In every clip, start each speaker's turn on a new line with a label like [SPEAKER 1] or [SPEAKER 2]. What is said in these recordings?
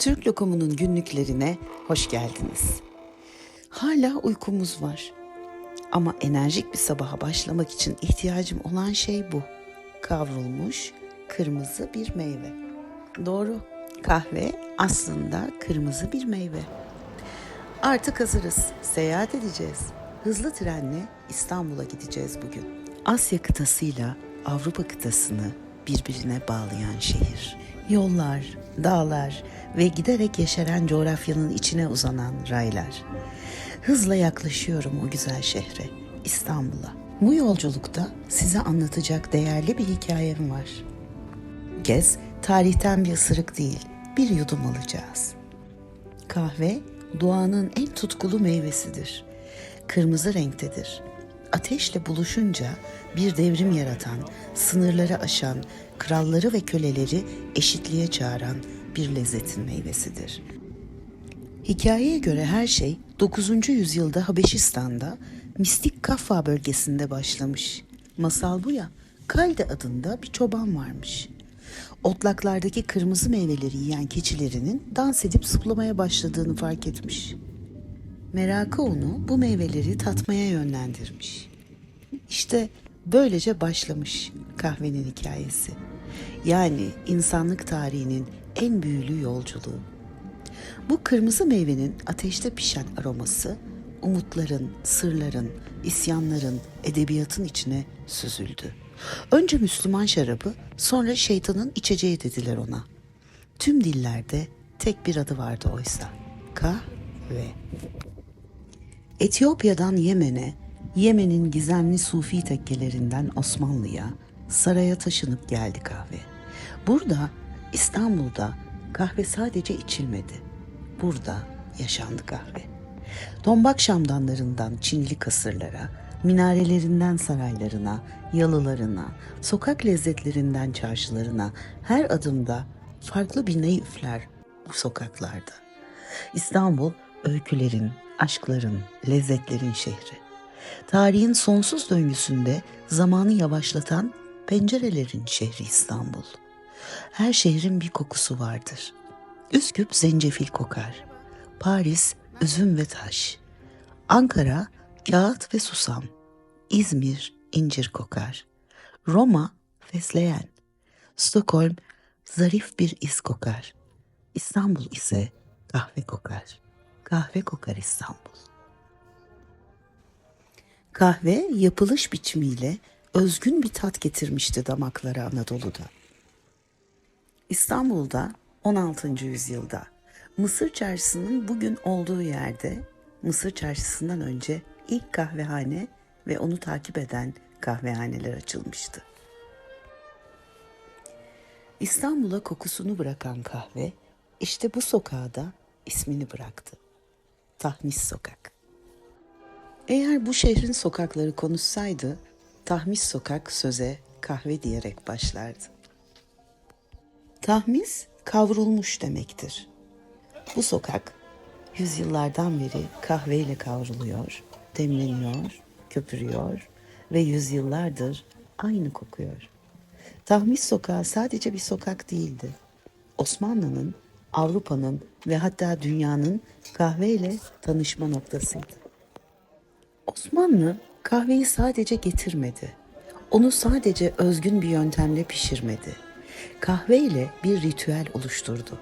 [SPEAKER 1] Türk Lokomu'nun günlüklerine hoş geldiniz. Hala uykumuz var. Ama enerjik bir sabaha başlamak için ihtiyacım olan şey bu. Kavrulmuş kırmızı bir meyve. Doğru, kahve aslında kırmızı bir meyve. Artık hazırız, seyahat edeceğiz. Hızlı trenle İstanbul'a gideceğiz bugün. Asya kıtasıyla Avrupa kıtasını birbirine bağlayan şehir. Yollar, dağlar ve giderek yeşeren coğrafyanın içine uzanan raylar. Hızla yaklaşıyorum o güzel şehre, İstanbul'a. Bu yolculukta size anlatacak değerli bir hikayem var. Gez, tarihten bir ısırık değil, bir yudum alacağız. Kahve, doğanın en tutkulu meyvesidir. Kırmızı renktedir. Ateşle buluşunca bir devrim yaratan, sınırları aşan, kralları ve köleleri eşitliğe çağıran bir lezzetin meyvesidir. Hikayeye göre her şey 9. yüzyılda Habeşistan'da mistik Kaffa bölgesinde başlamış. Masal bu ya, Kalde adında bir çoban varmış. Otlaklardaki kırmızı meyveleri yiyen keçilerinin dans edip zıplamaya başladığını fark etmiş. Merakı onu bu meyveleri tatmaya yönlendirmiş. İşte böylece başlamış kahvenin hikayesi. Yani insanlık tarihinin en büyülü yolculuğu. Bu kırmızı meyvenin ateşte pişen aroması, umutların, sırların, isyanların, edebiyatın içine süzüldü. Önce Müslüman şarabı, sonra şeytanın içeceği dediler ona. Tüm dillerde tek bir adı vardı oysa, kahve. Etiyopya'dan Yemen'e, Yemen'in gizemli Sufi tekkelerinden Osmanlı'ya, saraya taşınıp geldi kahve. Burada, İstanbul'da kahve sadece içilmedi. Burada yaşandı kahve. Tombak şamdanlarından Çinli kasırlara, minarelerinden saraylarına, yalılarına, sokak lezzetlerinden çarşılarına her adımda farklı bir ney üfler bu sokaklarda. İstanbul öykülerin, aşkların, lezzetlerin şehri. Tarihin sonsuz döngüsünde zamanı yavaşlatan pencerelerin şehri İstanbul. Her şehrin bir kokusu vardır. Üsküp zencefil kokar. Paris üzüm ve taş. Ankara kağıt ve susam. İzmir incir kokar. Roma fesleğen. Stockholm zarif bir iz kokar. İstanbul ise kahve kokar. Kahve kokar İstanbul. Kahve yapılış biçimiyle özgün bir tat getirmişti damaklara Anadolu'da. İstanbul'da 16. yüzyılda Mısır Çarşısı'nın bugün olduğu yerde Mısır Çarşısı'ndan önce ilk kahvehane ve onu takip eden kahvehaneler açılmıştı. İstanbul'a kokusunu bırakan kahve işte bu sokağa da ismini bıraktı. Tahmis Sokak. Eğer bu şehrin sokakları konuşsaydı, Tahmis Sokak söze kahve diyerek başlardı. Tahmis, kavrulmuş demektir. Bu sokak, yüzyıllardan beri kahveyle kavruluyor, demleniyor, köpürüyor ve yüzyıllardır aynı kokuyor. Tahmis Sokağı sadece bir sokak değildi. Osmanlı'nın, Avrupa'nın ve hatta dünyanın kahveyle tanışma noktasıydı. Osmanlı kahveyi sadece getirmedi. Onu sadece özgün bir yöntemle pişirmedi. Kahveyle bir ritüel oluşturdu.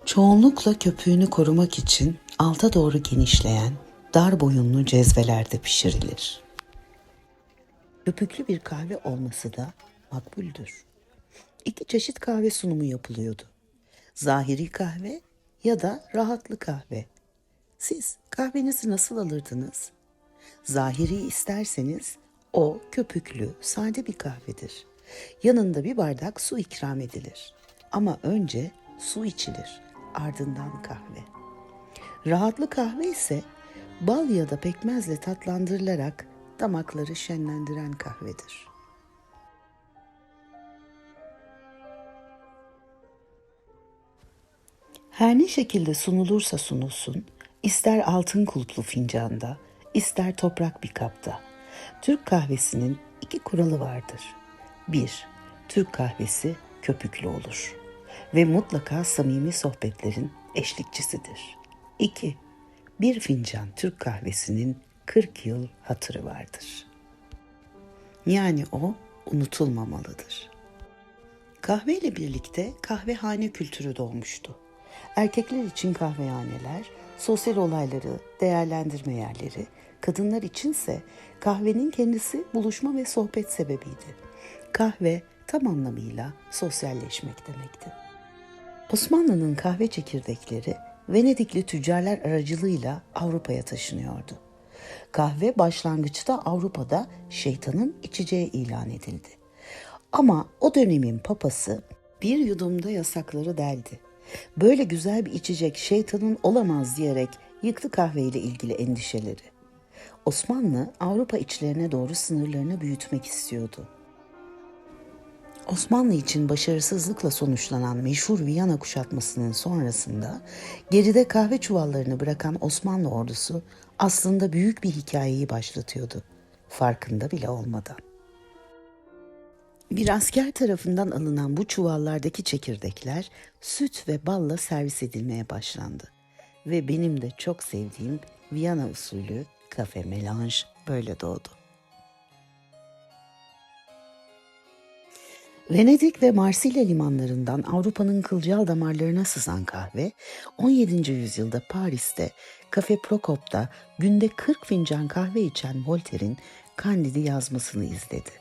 [SPEAKER 1] Çoğunlukla köpüğünü korumak için alta doğru genişleyen dar boyunlu cezvelerde pişirilir. Köpüklü bir kahve olması da makbuldür. İki çeşit kahve sunumu yapılıyordu. Zahiri kahve ya da rahatlı kahve. Siz kahvenizi nasıl alırdınız? Zahiri isterseniz o köpüklü, sade bir kahvedir. Yanında bir bardak su ikram edilir. Ama önce su içilir, ardından kahve. Rahatlı kahve ise bal ya da pekmezle tatlandırılarak damakları şenlendiren kahvedir. Her ne şekilde sunulursa sunulsun, ister altın kulplu fincanda, ister toprak bir kapta. Türk kahvesinin iki kuralı vardır. 1. Türk kahvesi köpüklü olur. ve mutlaka samimi sohbetlerin eşlikçisidir. 2. Bir fincan Türk kahvesinin 40 yıl hatırı vardır. Yani o unutulmamalıdır. Kahveyle birlikte kahvehane kültürü doğmuştu. Erkekler için kahvehaneler, sosyal olayları değerlendirme yerleri, kadınlar içinse kahvenin kendisi buluşma ve sohbet sebebiydi. Kahve tam anlamıyla sosyalleşmek demekti. Osmanlı'nın kahve çekirdekleri Venedikli tüccarlar aracılığıyla Avrupa'ya taşınıyordu. Kahve başlangıçta Avrupa'da şeytanın içeceği ilan edildi. Ama o dönemin papası bir yudumda yasakları deldi. Böyle güzel bir içecek şeytanın olamaz diyerek yıktı kahveyle ilgili endişeleri. Osmanlı Avrupa içlerine doğru sınırlarını büyütmek istiyordu. Osmanlı için başarısızlıkla sonuçlanan meşhur Viyana kuşatmasının sonrasında geride kahve çuvallarını bırakan Osmanlı ordusu aslında büyük bir hikayeyi başlatıyordu, farkında bile olmadan. Bir asker tarafından alınan bu çuvallardaki çekirdekler süt ve balla servis edilmeye başlandı. Ve benim de çok sevdiğim Viyana usulü kafe melange böyle doğdu. Venedik ve Marsilya limanlarından Avrupa'nın kılcal damarlarına sızan kahve, 17. yüzyılda Paris'te Cafe Procop'ta günde 40 fincan kahve içen Voltaire'in Candide yazmasını izledi.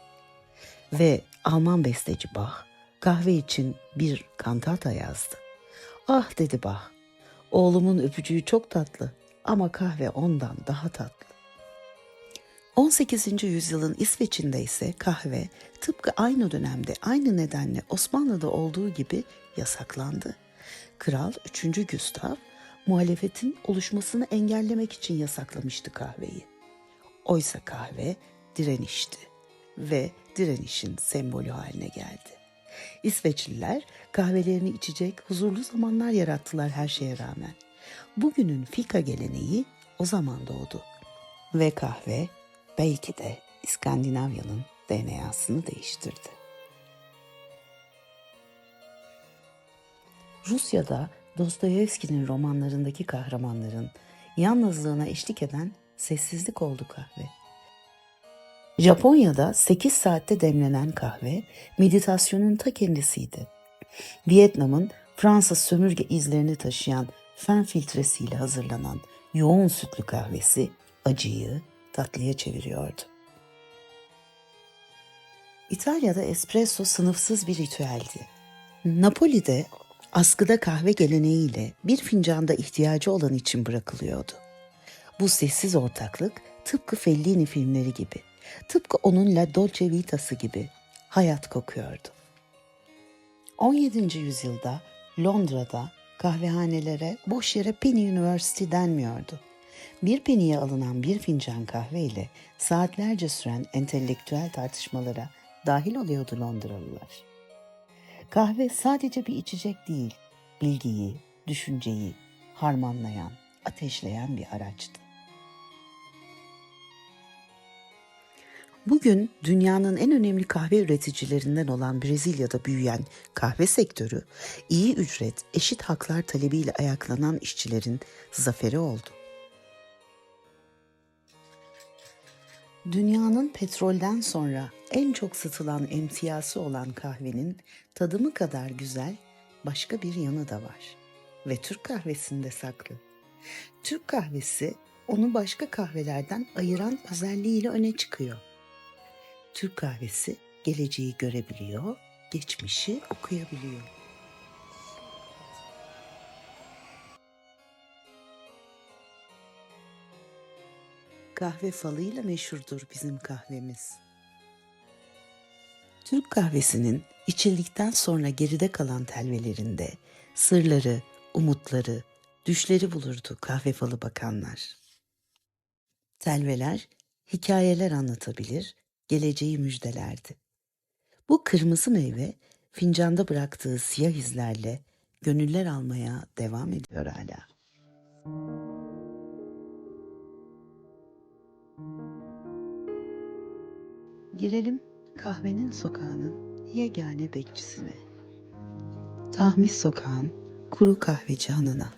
[SPEAKER 1] Ve Alman besteci Bach kahve için bir kantata yazdı. Ah dedi Bach, oğlumun öpücüğü çok tatlı ama kahve ondan daha tatlı. 18. yüzyılın İsveç'inde ise kahve tıpkı aynı dönemde aynı nedenle Osmanlı'da olduğu gibi yasaklandı. Kral 3. Gustav muhalefetin oluşmasını engellemek için yasaklamıştı kahveyi. Oysa kahve direnişti ve direnişin sembolü haline geldi. İsveçliler kahvelerini içecek huzurlu zamanlar yarattılar her şeye rağmen. Bugünün fika geleneği o zaman doğdu ve kahve belki de İskandinavya'nın DNA'sını değiştirdi. Rusya'da Dostoyevski'nin romanlarındaki kahramanların yalnızlığına eşlik eden sessizlik oldu kahve. Japonya'da 8 saatte demlenen kahve meditasyonun ta kendisiydi. Vietnam'ın Fransız sömürge izlerini taşıyan fen filtresiyle hazırlanan yoğun sütlü kahvesi acıyı tatlıya çeviriyordu. İtalya'da espresso sınıfsız bir ritüeldi. Napoli'de askıda kahve geleneğiyle bir fincanda ihtiyacı olan için bırakılıyordu. Bu sessiz ortaklık tıpkı Fellini filmleri gibi, tıpkı onun La Dolce Vita'sı gibi hayat kokuyordu. 17. yüzyılda Londra'da kahvehanelere boş yere Penny University denmiyordu. Bir penny'e alınan bir fincan kahve ile saatlerce süren entelektüel tartışmalara dahil oluyordu Londralılar. Kahve sadece bir içecek değil, bilgiyi, düşünceyi harmanlayan, ateşleyen bir araçtı. Bugün dünyanın en önemli kahve üreticilerinden olan Brezilya'da büyüyen kahve sektörü, iyi ücret, eşit haklar talebiyle ayaklanan işçilerin zaferi oldu. Dünyanın petrolden sonra en çok satılan emtiyası olan kahvenin tadımı kadar güzel başka bir yanı da var. Ve Türk kahvesinde saklı. Türk kahvesi onu başka kahvelerden ayıran özelliğiyle öne çıkıyor. Türk kahvesi geleceği görebiliyor, geçmişi okuyabiliyor. Kahve falıyla meşhurdur bizim kahvemiz. Türk kahvesinin içildikten sonra geride kalan telvelerinde sırları, umutları, düşleri bulurdu kahve falı bakanlar. Telveler hikayeler anlatabilir, geleceği müjdelerdi. Bu kırmızı meyve fincanda bıraktığı siyah izlerle gönüller almaya devam ediyor hala. Girelim kahvenin sokağının yegane bekçisine. Tahmis Sokağın Kuru Kahveci Hanına.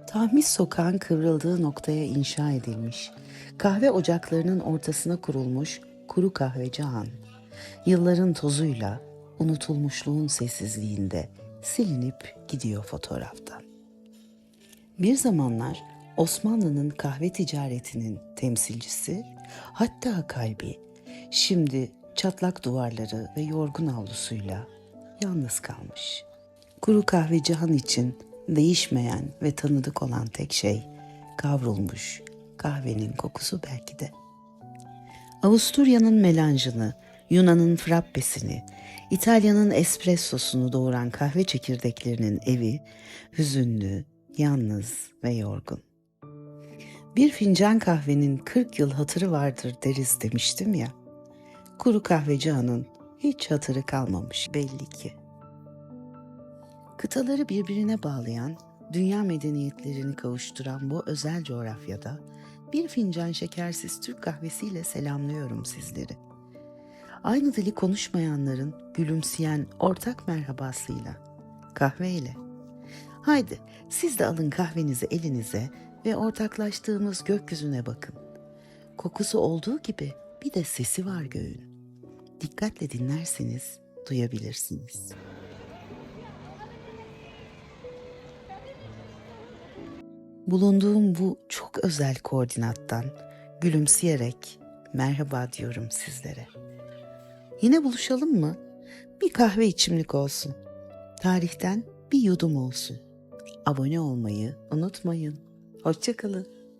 [SPEAKER 1] Tahmis Sokağın kıvrıldığı noktaya inşa edilmiş, kahve ocaklarının ortasına kurulmuş kuru kahveci han, yılların tozuyla, unutulmuşluğun sessizliğinde silinip gidiyor fotoğraftan. Bir zamanlar Osmanlı'nın kahve ticaretinin temsilcisi, hatta kalbi, şimdi çatlak duvarları ve yorgun avlusuyla yalnız kalmış. Kuru kahveci han için değişmeyen ve tanıdık olan tek şey kavrulmuş kahvenin kokusu belki de. Avusturya'nın melanjını, Yunan'ın frappesini, İtalya'nın espressosunu doğuran kahve çekirdeklerinin evi hüzünlü, yalnız ve yorgun. Bir fincan kahvenin 40 yıl hatırı vardır deriz demiştim ya. Kuru kahveci hanın hiç hatırı kalmamış belli ki. Kıtaları birbirine bağlayan, dünya medeniyetlerini kavuşturan bu özel coğrafyada bir fincan şekersiz Türk kahvesiyle selamlıyorum sizleri. Aynı dili konuşmayanların gülümseyen ortak merhabasıyla, kahveyle. Haydi siz de alın kahvenizi elinize ve ortaklaştığımız gökyüzüne bakın. Kokusu olduğu gibi bir de sesi var göğün. Dikkatle dinlerseniz duyabilirsiniz. Bulunduğum bu çok özel koordinattan gülümseyerek merhaba diyorum sizlere. Yine buluşalım mı? Bir kahve içimlik olsun. Tarihten bir yudum olsun. Abone olmayı unutmayın. Hoşça kalın.